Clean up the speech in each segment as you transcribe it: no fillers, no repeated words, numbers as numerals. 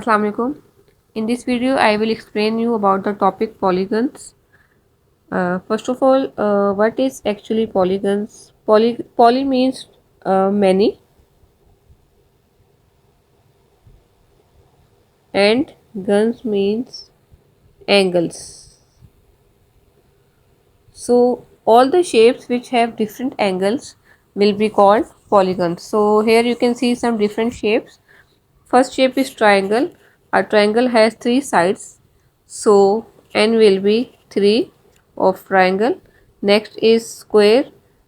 Assalamu alaikum. In this video, I will explain you about the topic polygons. First of all, what is actually polygons? Poly means many, and guns means angles. So all the shapes which have different angles will be called polygons. So here you can see some different shapes. First shape is triangle. A triangle has three sides, so n will be 3 of triangle. Next is square,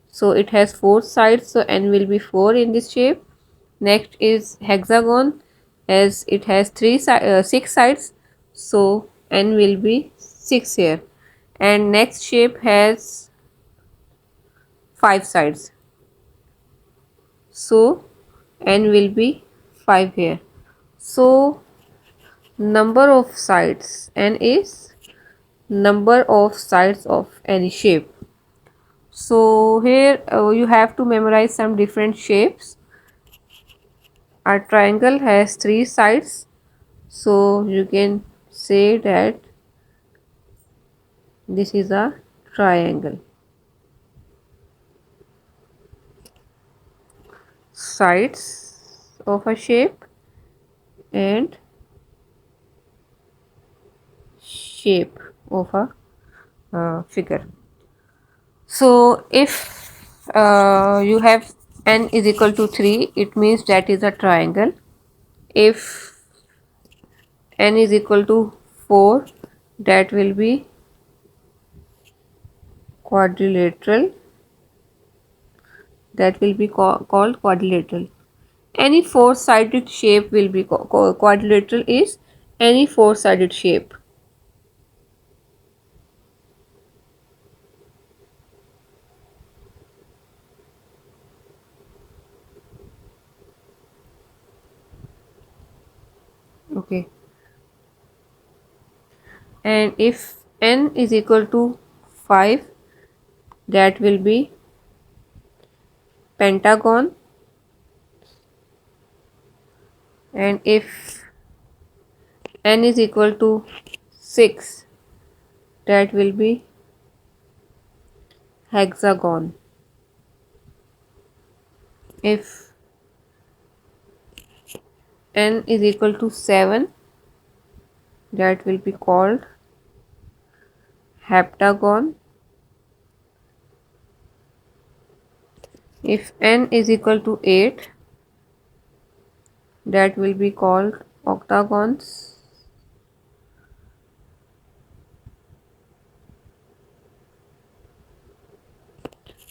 so it has 4 sides, so n will be 4 in this shape. Next is hexagon, as it has 6 sides, so n will be 6 here. And next shape has 5 sides, so n will be 5 here. So number of sides, n is number of sides of any shape. So here you have to memorize some different shapes. A triangle has 3 sides, so you can say that this is a triangle. Sides of a shape and shape of a figure. So if you have n is equal to 3, it means that is a triangle. If n is equal to 4, that will be quadrilateral. That will be called quadrilateral. Any four-sided shape will be quadrilateral is any four-sided shape. Okay. And if n is equal to 5, that will be pentagon. And if n is equal to 6, that will be hexagon. If n is equal to 7, that will be called heptagon. If n is equal to 8, that will be called octagons.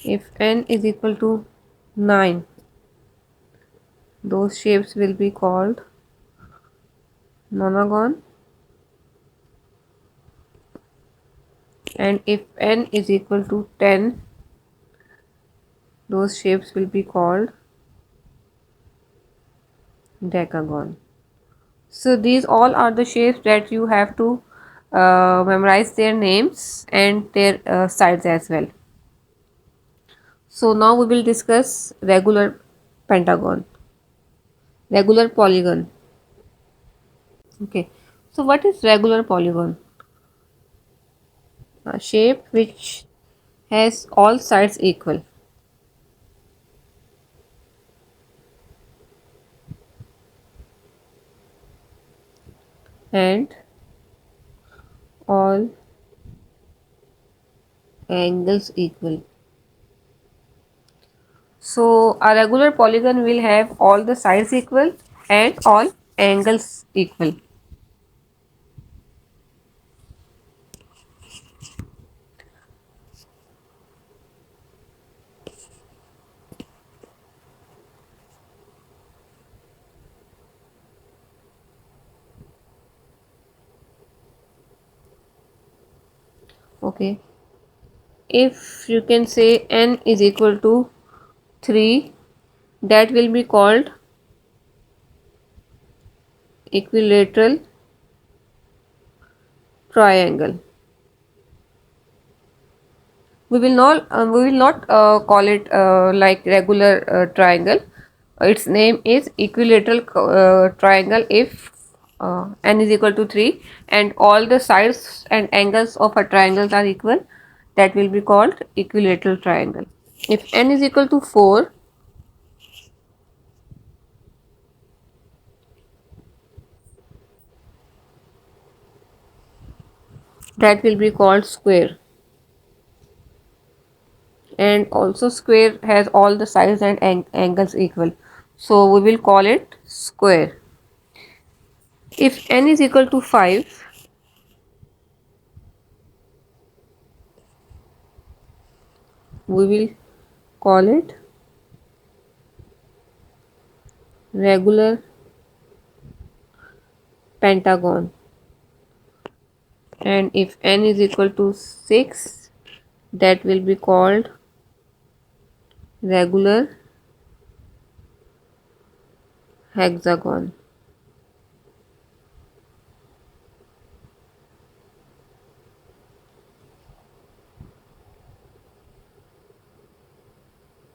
If n is equal to 9, those shapes will be called nonagon. And if n is equal to 10, those shapes will be called decagon. So these all are the shapes that you have to memorize their names and their sides as well. So now we will discuss regular pentagon, regular polygon. Okay, so what is regular polygon? A shape which has all sides equal. And all angles equal. So a regular polygon will have all the sides equal and all angles equal. Okay. If you can say n is equal to 3, that will be called equilateral triangle. We will not call it like regular triangle. Its name is equilateral triangle if n is equal to 3 and all the sides and angles of a triangle are equal, that will be called equilateral triangle. If n is equal to 4, that will be called square, and also square has all the sides and angles equal, so we will call it square. If n is equal to 5, we will call it regular pentagon, and if n is equal to 6, that will be called regular hexagon.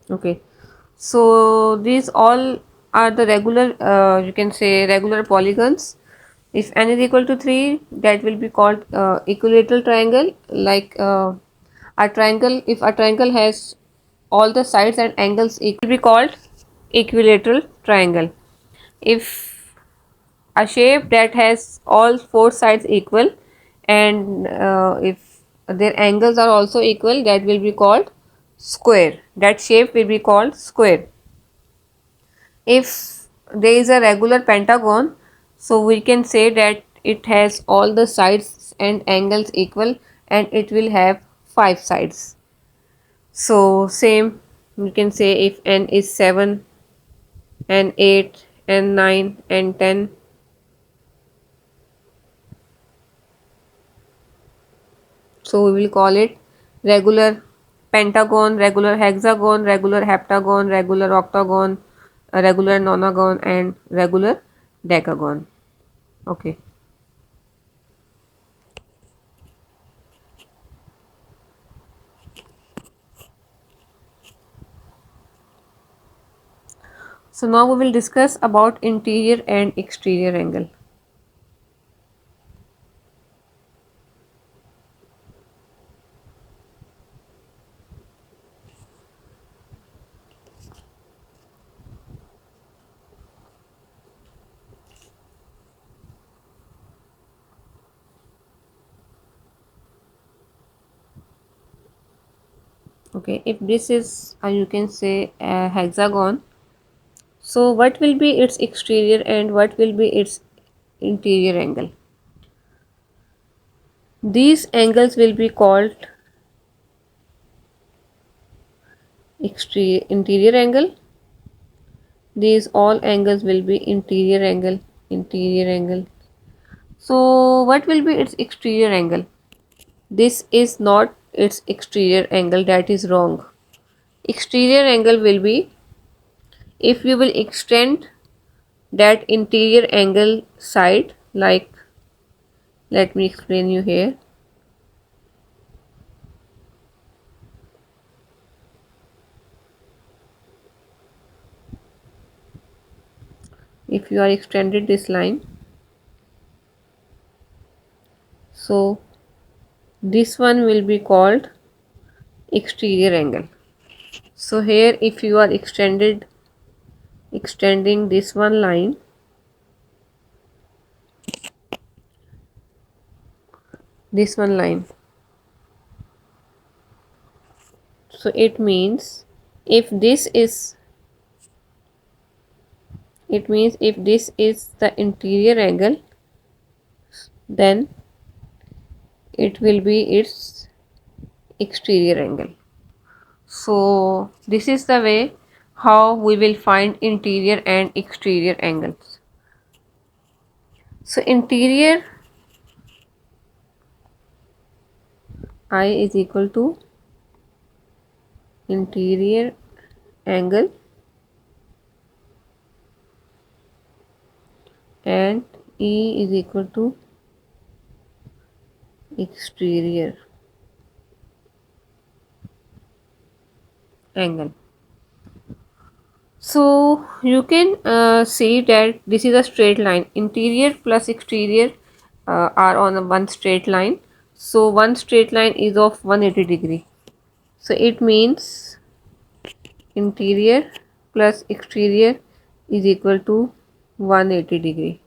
Okay, so these all are the regular, you can say regular polygons. If n is equal to 3, that will be called equilateral triangle. Like a triangle, if a triangle has all the sides and angles equal, will be called equilateral triangle. If a shape that has all four sides equal and if their angles are also equal, that will be called square. That shape will be called square. If there is a regular pentagon, so we can say that it has all the sides and angles equal and it will have 5 sides. So same, you can say if n is 7 and 8 and 9 and 10, so we will call it regular pentagon, regular hexagon, regular heptagon, regular octagon, a regular nonagon and regular decagon. Okay. So now we will discuss about interior and exterior angle. Okay, if this is you can say a hexagon, so what will be its exterior and what will be its interior angle? These angles will be called exterior interior angle. These all angles will be interior angle, interior angle. So what will be its exterior angle? This is not its exterior angle, that is wrong. Exterior angle will be if you will extend that interior angle side, like let me explain you here. If you are extended this line, so this one will be called exterior angle. So here if you are extending this one line, this one line, so it means if this is, it means if this is the interior angle, then it will be its exterior angle. So this is the way how we will find interior and exterior angles. So interior I is equal to interior angle and E is equal to exterior angle. So you can see that this is a straight line. Interior plus exterior are on a one straight line. So one straight line is of 180 degree. So it means interior plus exterior is equal to 180 degree.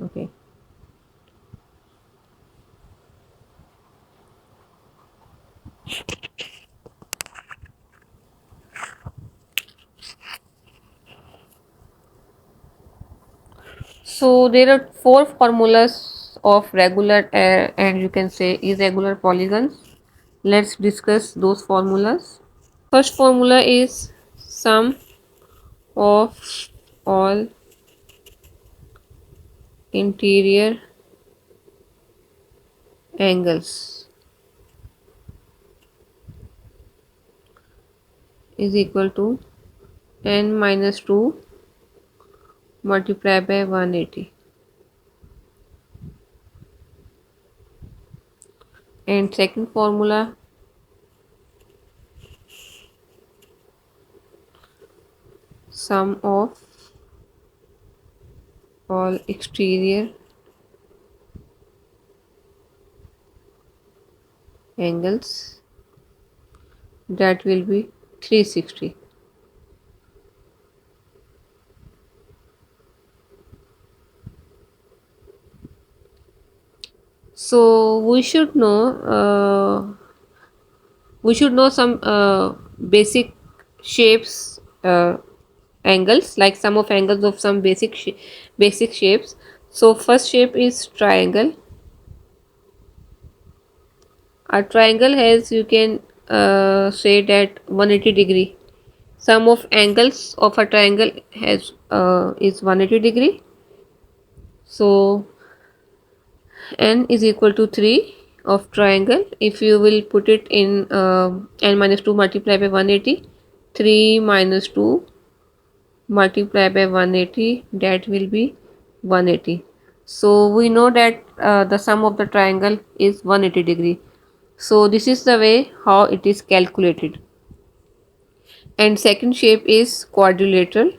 Okay. So there are four formulas of regular and you can say irregular polygons. Let's discuss those formulas. First formula is sum of all interior angles is equal to n minus 2 multiplied by 180. And second formula, sum of all exterior angles, that will be 360. So we should know some basic shapes, angles, like sum of angles of some basic shapes. So first shape is triangle. A triangle has, you can say that 180 degree. Sum of angles of a triangle has is 180 degree. So n is equal to 3 of triangle. If you will put it in n minus 2 multiplied by 180, 3 minus 2 multiplied by 180, that will be 180. So we know that the sum of the triangle is 180 degree. So this is the way how it is calculated. And second shape is quadrilateral.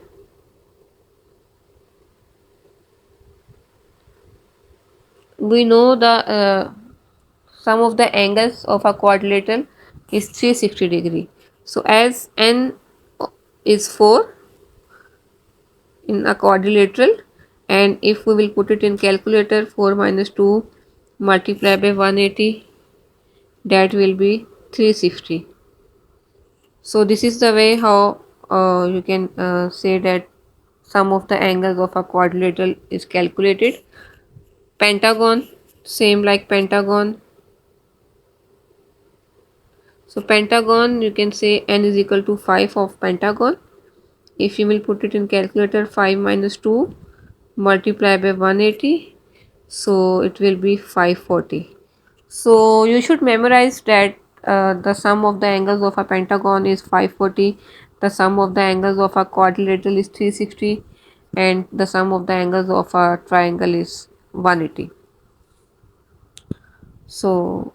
We know the sum of the angles of a quadrilateral is 360 degree. So as n is 4 in a quadrilateral, and if we will put it in calculator, 4 minus 2 multiplied by 180, that will be 360. So this is the way how you can say that sum of the angles of a quadrilateral is calculated. Pentagon, same like pentagon. So pentagon, you can say n is equal to 5 of pentagon. If you will put it in calculator, 5 minus 2 multiplied by 180, so it will be 540. So you should memorize that the sum of the angles of a pentagon is 540, the sum of the angles of a quadrilateral is 360, and the sum of the angles of a triangle is 180. So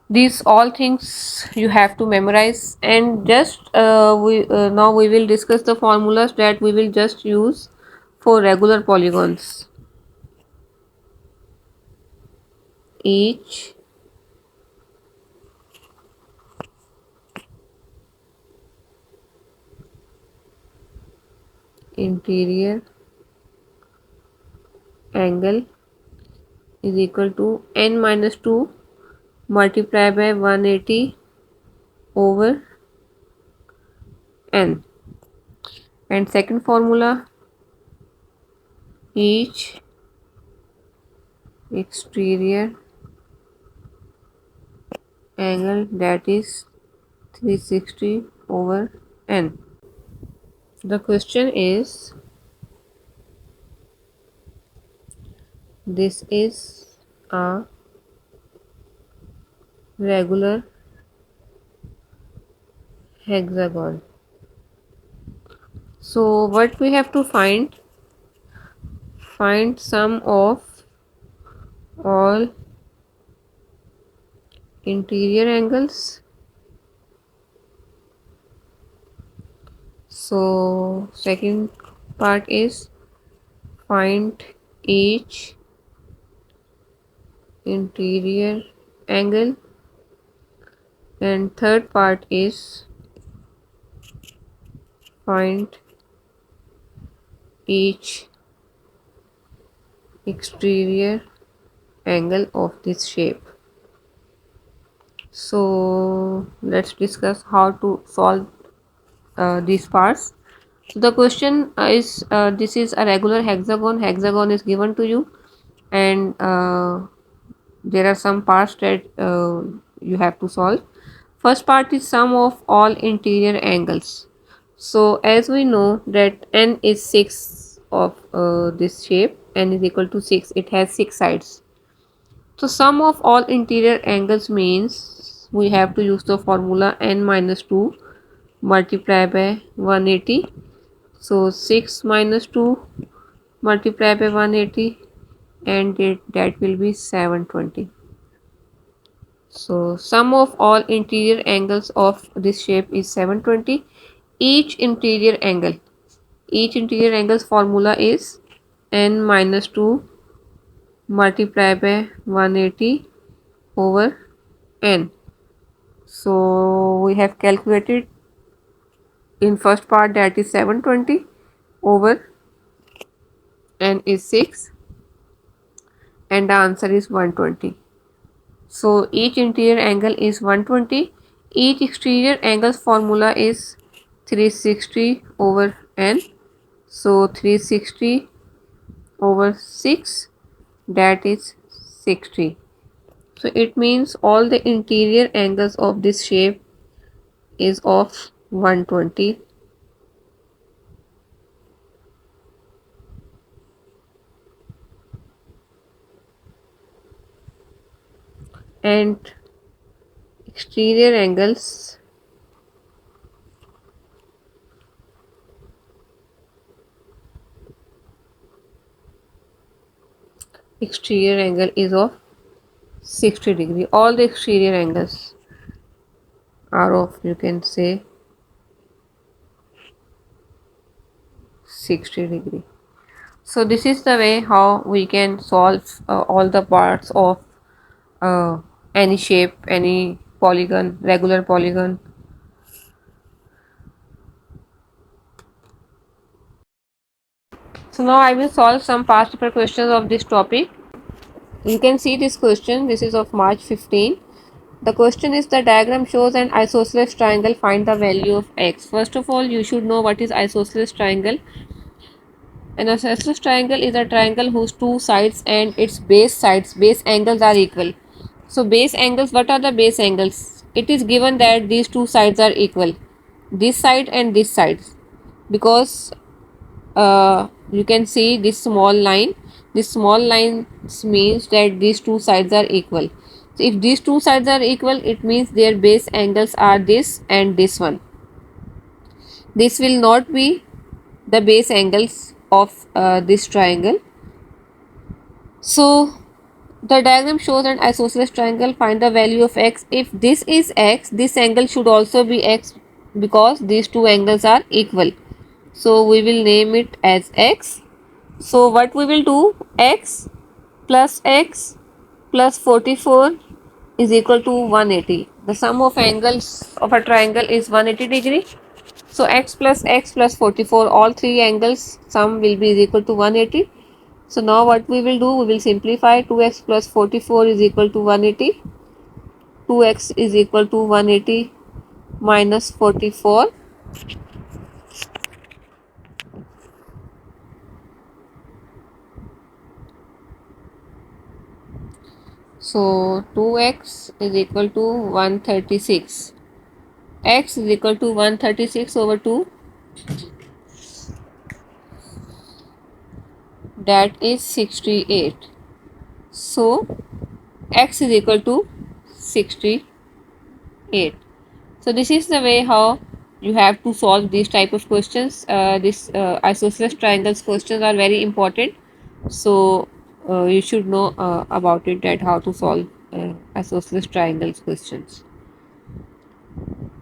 these all things you have to memorize, and just we now we will discuss the formulas that we will just use for regular polygons. Each interior angle is equal to n minus 2 multiplied by 180 over n. And second formula, each exterior angle, that is 360 over n. The question is, this is a regular hexagon. So what we have to find sum of all interior angles. So second part is find each interior angle, and third part is find each exterior angle of this shape. So let's discuss how to solve these parts. So the question is, this is a regular hexagon. Hexagon is given to you, and there are some parts that you have to solve. First part is sum of all interior angles. So as we know that n is 6 of this shape, n is equal to 6, it has 6 sides. So sum of all interior angles means we have to use the formula n minus 2 multiplied by 180. So 6 minus 2 multiplied by 180, and that will be 720. So sum of all interior angles of this shape is 720. Each interior angle's formula is n minus 2 multiplied by 180 over n. So we have calculated in first part, that is 720 over n is 6, and the answer is 120. So each interior angle is 120. Each exterior angle's formula is 360 over n. So 360 over 6, that is 60. So it means all the interior angles of this shape is of 120. And exterior angles exterior angle is of 60 degree. All the exterior angles are of, you can say, 60 degree. So this is the way how we can solve all the parts of any shape, any polygon, regular polygon. So now I will solve some past paper questions of this topic. You can see this question. This is of March 15. The question is, the diagram shows an isosceles triangle. Find the value of x. First of all, you should know what is isosceles triangle. An isosceles triangle is a triangle whose two sides and its base angles are equal. So base angles, what are the base angles? It is given that these two sides are equal, this side and this side, because you can see this small line. This small line means that these two sides are equal. So if these two sides are equal, it means their base angles are this and this one. This will not be the base angles of this triangle. So the diagram shows an isosceles triangle. Find the value of x. If this is x, this angle should also be x, because these two angles are equal. So we will name it as x. So what we will do, x plus 44 is equal to 180. The sum of angles of a triangle is 180 degree. So x plus 44, all three angles sum will be equal to 180. So now what we will do, we will simplify. 2x plus 44 is equal to 180. 2x is equal to 180 minus 44. So 2x is equal to 136. X is equal to 136 over 2. That is 68. So x is equal to 68. So this is the way how you have to solve these type of questions. This isosceles triangles questions are very important. So you should know about it, that how to solve isosceles triangles questions.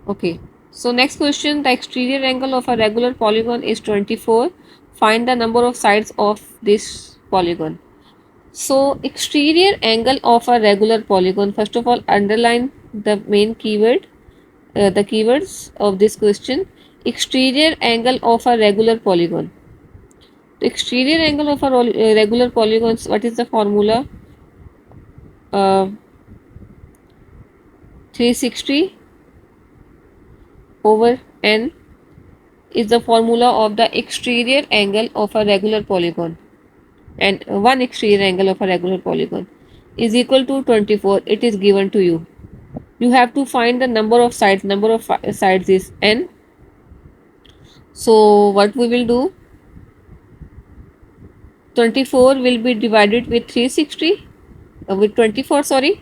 Okay, so next question, the exterior angle of a regular polygon is 24. Find the number of sides of this polygon. So exterior angle of a regular polygon, first of all underline the main keyword, the keywords of this question. Exterior angle of a regular polygon. The exterior angle of a regular polygon, what is the formula? 360 over n is the formula of the exterior angle of a regular polygon, and one exterior angle of a regular polygon is equal to 24. It is given to you. You have to find the number of sides. Number of sides is n. So what we will do, 24 will be divided with 360, with 24, sorry.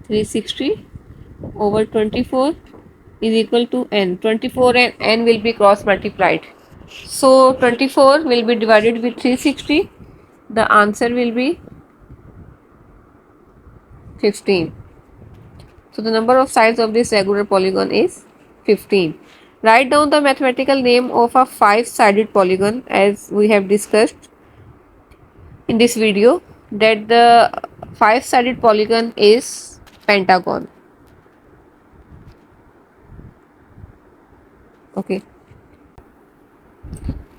(360) over 24 is equal to n. 24 and n will be cross multiplied. So 24 will be divided with 360. The answer will be 15. So the number of sides of this regular polygon is 15. Write down the mathematical name of a 5-sided polygon, as we have discussed in this video, that the 5-sided polygon is pentagon. Okay.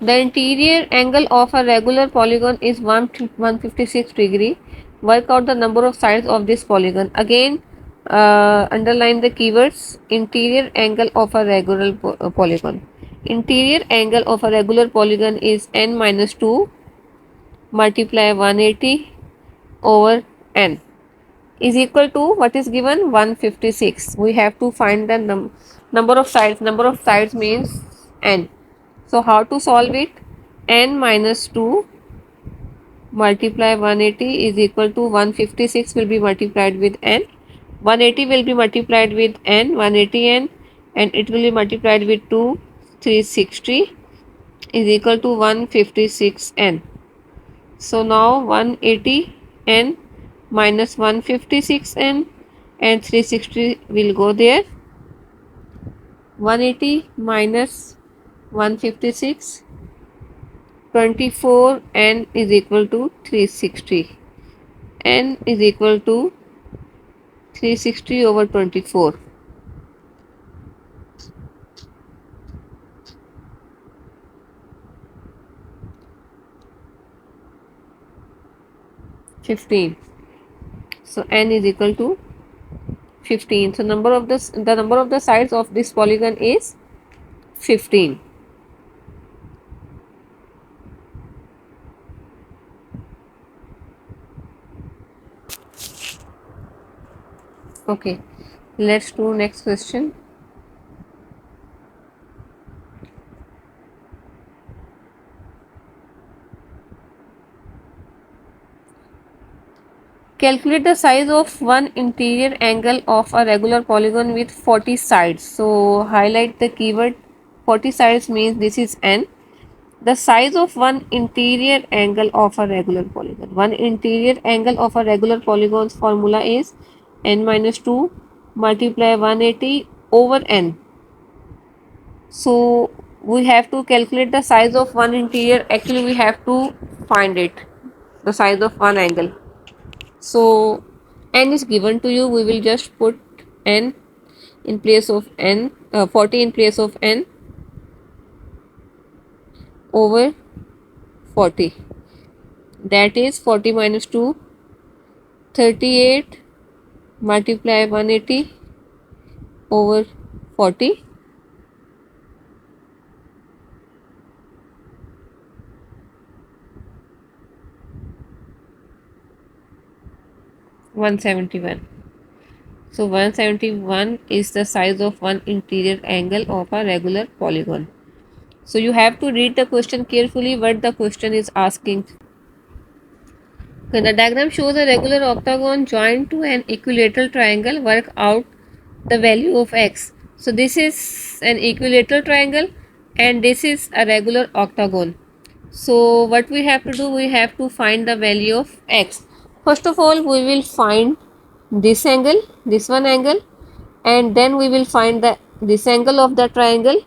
The interior angle of a regular polygon is 156 degree. Work out the number of sides of this polygon. Again, underline the keywords. Interior angle of a regular polygon. Interior angle of a regular polygon is n minus 2 multiply 180 over n is equal to what is given, 156. We have to find the number of sides. Number of sides means n. So how to solve it? N minus 2 multiply 180 is equal to 156 will be multiplied with n. 180 will be multiplied with n, 180n, and it will be multiplied with 2, 360 is equal to 156n. So now 180n minus 156n and 360 will go there. 180 minus 156, 24, n is equal to 360. N is equal to 360 over 24. 15. So n is equal to 15. So the number of the sides of this polygon is 15. Okay, let's do next question. Calculate the size of one interior angle of a regular polygon with 40 sides. So highlight the keyword 40 sides means this is n. The size of one interior angle of a regular polygon. One interior angle of a regular polygon's formula is n minus 2 multiply 180 over n. So we have to calculate the size of one interior. Actually we have to find it, the size of one angle. So n is given to you. We will just put n in place of n, 40 in place of n over 40. That is 40 minus 2, 38 multiply 180 over 40. 171. So 171 is the size of one interior angle of a regular polygon. So you have to read the question carefully what the question is asking. Okay, the diagram shows a regular octagon joined to an equilateral triangle. Work out the value of x. So this is an equilateral triangle and this is a regular octagon. So what we have to do, we have to find the value of x. First of all, we will find this angle, this one angle, and then we will find the this angle of the triangle,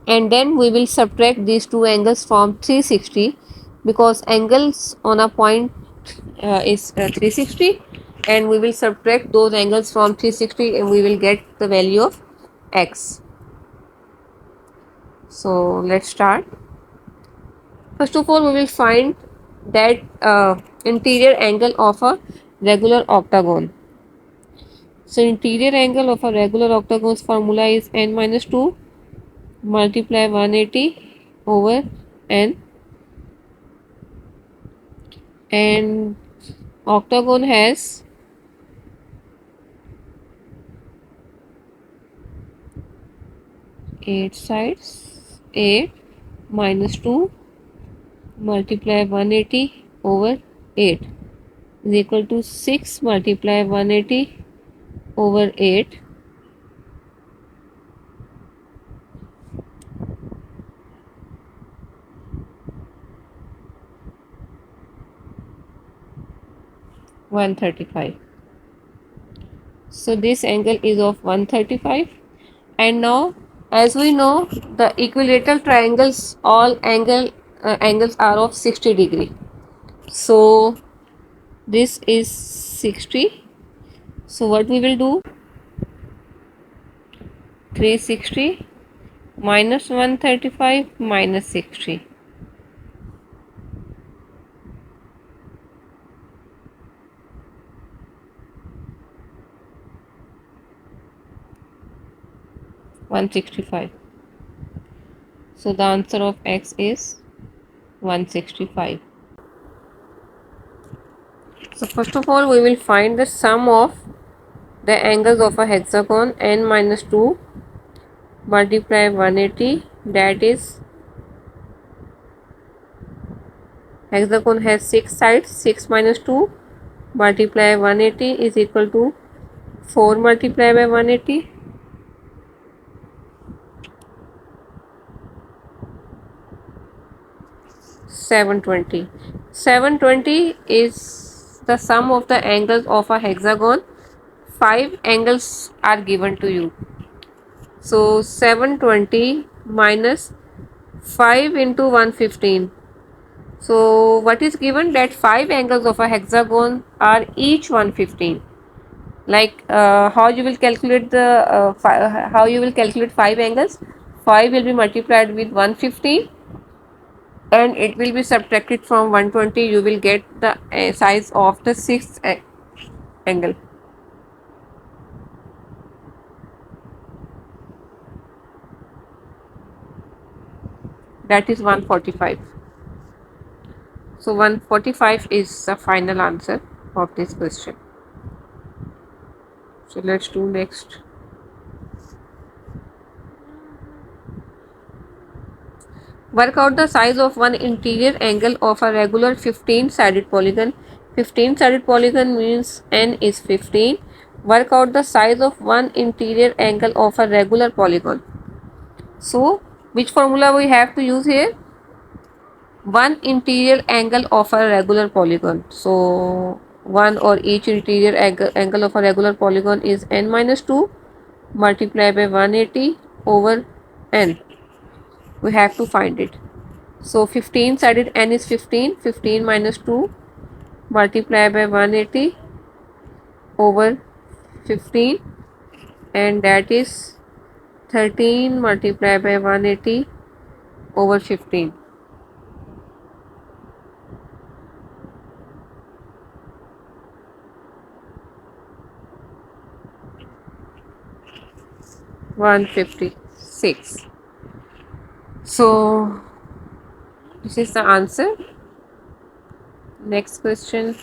and then we will subtract these two angles from 360, because angles on a point is 360, and we will subtract those angles from 360 and we will get the value of x. So let's start. First of all, we will find that interior angle of a regular octagon. So interior angle of a regular octagon's formula is n minus 2 multiply 180 over n, and octagon has 8 sides. 8 minus 2 multiply 180 over 8 is equal to 6 multiply 180 over 8, one 35. So this angle is of 135. And now, as we know, the equilateral triangles, all angles are of 60 degree. So this is 60. So what we will do, 360 minus 135 minus 60. $165. So the answer of x is 165. So first of all, we will find the sum of the angles of a hexagon, n minus 2 multiply 180, that is, hexagon has 6 sides, 6 minus 2 multiply 180 is equal to 4 multiplied by 180, $720. 720 is the sum of the angles of a hexagon. 5 angles are given to you. So 720 minus 5 into 115. So what is given, that 5 angles of a hexagon are each 115. Like how you will calculate the how you will calculate 5 angles? 5 will be multiplied with 115 and it will be subtracted from 120. You will get the size of the sixth angle. That is 145. So 145 is the final answer of this question. So let's do next. Work out the size of one interior angle of a regular 15-sided polygon. 15-sided polygon means n is 15. Work out the size of one interior angle of a regular polygon. So which formula we have to use here? One interior angle of a regular polygon. So one or each interior angle of a regular polygon is n minus 2 multiplied by 180 over n. We have to find it. So 15 sided n is 15. 15 minus 2 multiplied by 180 over 15, and that is 13 multiplied by 180 over 15. 156. So this is the answer. Next question.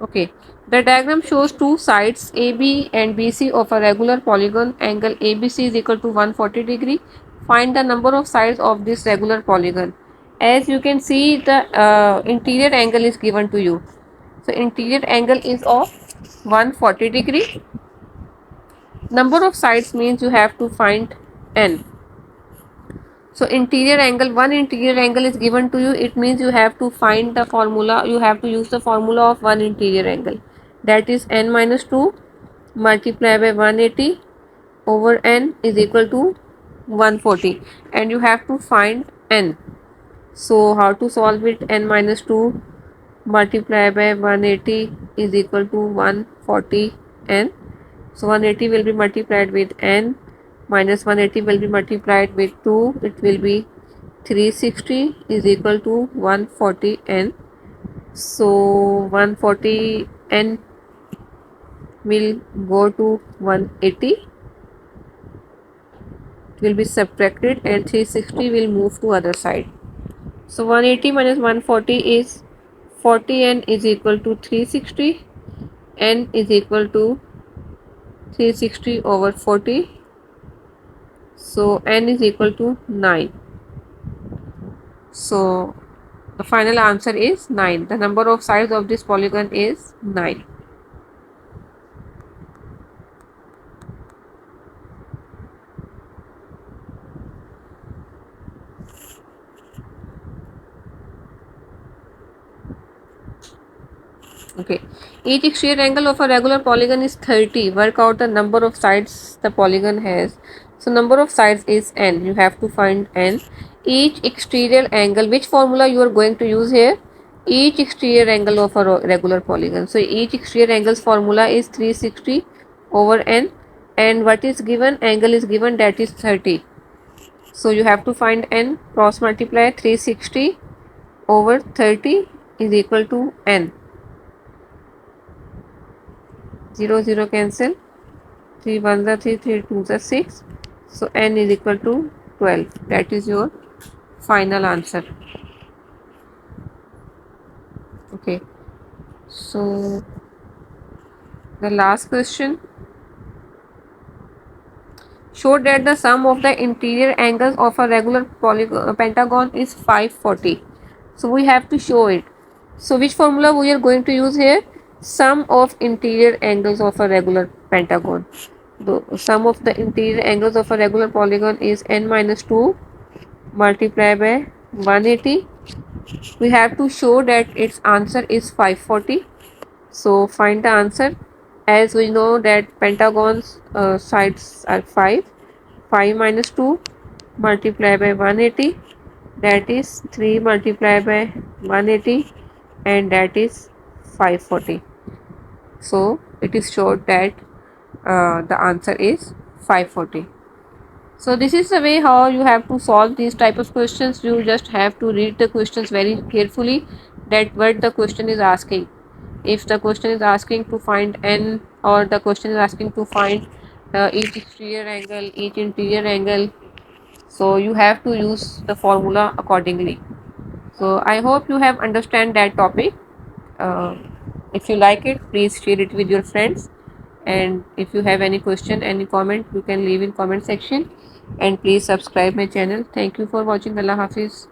Okay, the diagram shows two sides AB and BC of a regular polygon. Angle ABC is equal to 140 degree. Find the number of sides of this regular polygon. As you can see, the interior angle is given to you. So interior angle is of 140 degree. Number of sides means you have to find n. So interior angle, one interior angle is given to you. It means you have to find the formula. You have to use the formula of one interior angle. That is n minus 2 multiplied by 180 over n is equal to 140. And you have to find n. So how to solve it? N minus 2 multiplied by 180 is equal to 140 n. So 180 will be multiplied with n minus 180 will be multiplied with 2. It will be 360 is equal to 140 n. So 140 n will go to 180. It will be subtracted and 360 will move to other side. So 180 minus 140 is 40n is equal to 360. N is equal to 360 over 40. So n is equal to 9. So the final answer is 9. The number of sides of this polygon is 9. Okay. Each exterior angle of a regular polygon is 30. Work out the number of sides the polygon has. So number of sides is n. You have to find n. Each exterior angle, which formula you are going to use here? Each exterior angle of a regular polygon. So each exterior angle's formula is 360 over n. And what is given? Angle is given, that is 30. So you have to find n. Cross multiply 360 over 30 is equal to n. 0 0 cancel, 3 1s are 3, 3 2s are 6. So n is equal to 12. That is your final answer. Okay. So the last question. Show that the sum of the interior angles of a regular pentagon is 540. So we have to show it. So which formula we are going to use here? Sum of interior angles of a regular pentagon. The sum of the interior angles of a regular polygon is n minus 2 multiplied by 180. We have to show that its answer is 540. So find the answer. As we know that pentagons sides are 5. 5 minus 2 multiplied by 180, that is 3 multiplied by 180, and that is 540. So it is showed that the answer is 540. So this is the way how you have to solve these type of questions. You just have to read the questions very carefully, that what the question is asking. If the question is asking to find n, or the question is asking to find each exterior angle, each interior angle, so you have to use the formula accordingly. So I hope you have understand that topic. uh, if you like it, please share it with your friends, and if you have any question, any comment, you can leave in comment section, and please subscribe my channel. Thank you for watching. Allah Hafiz.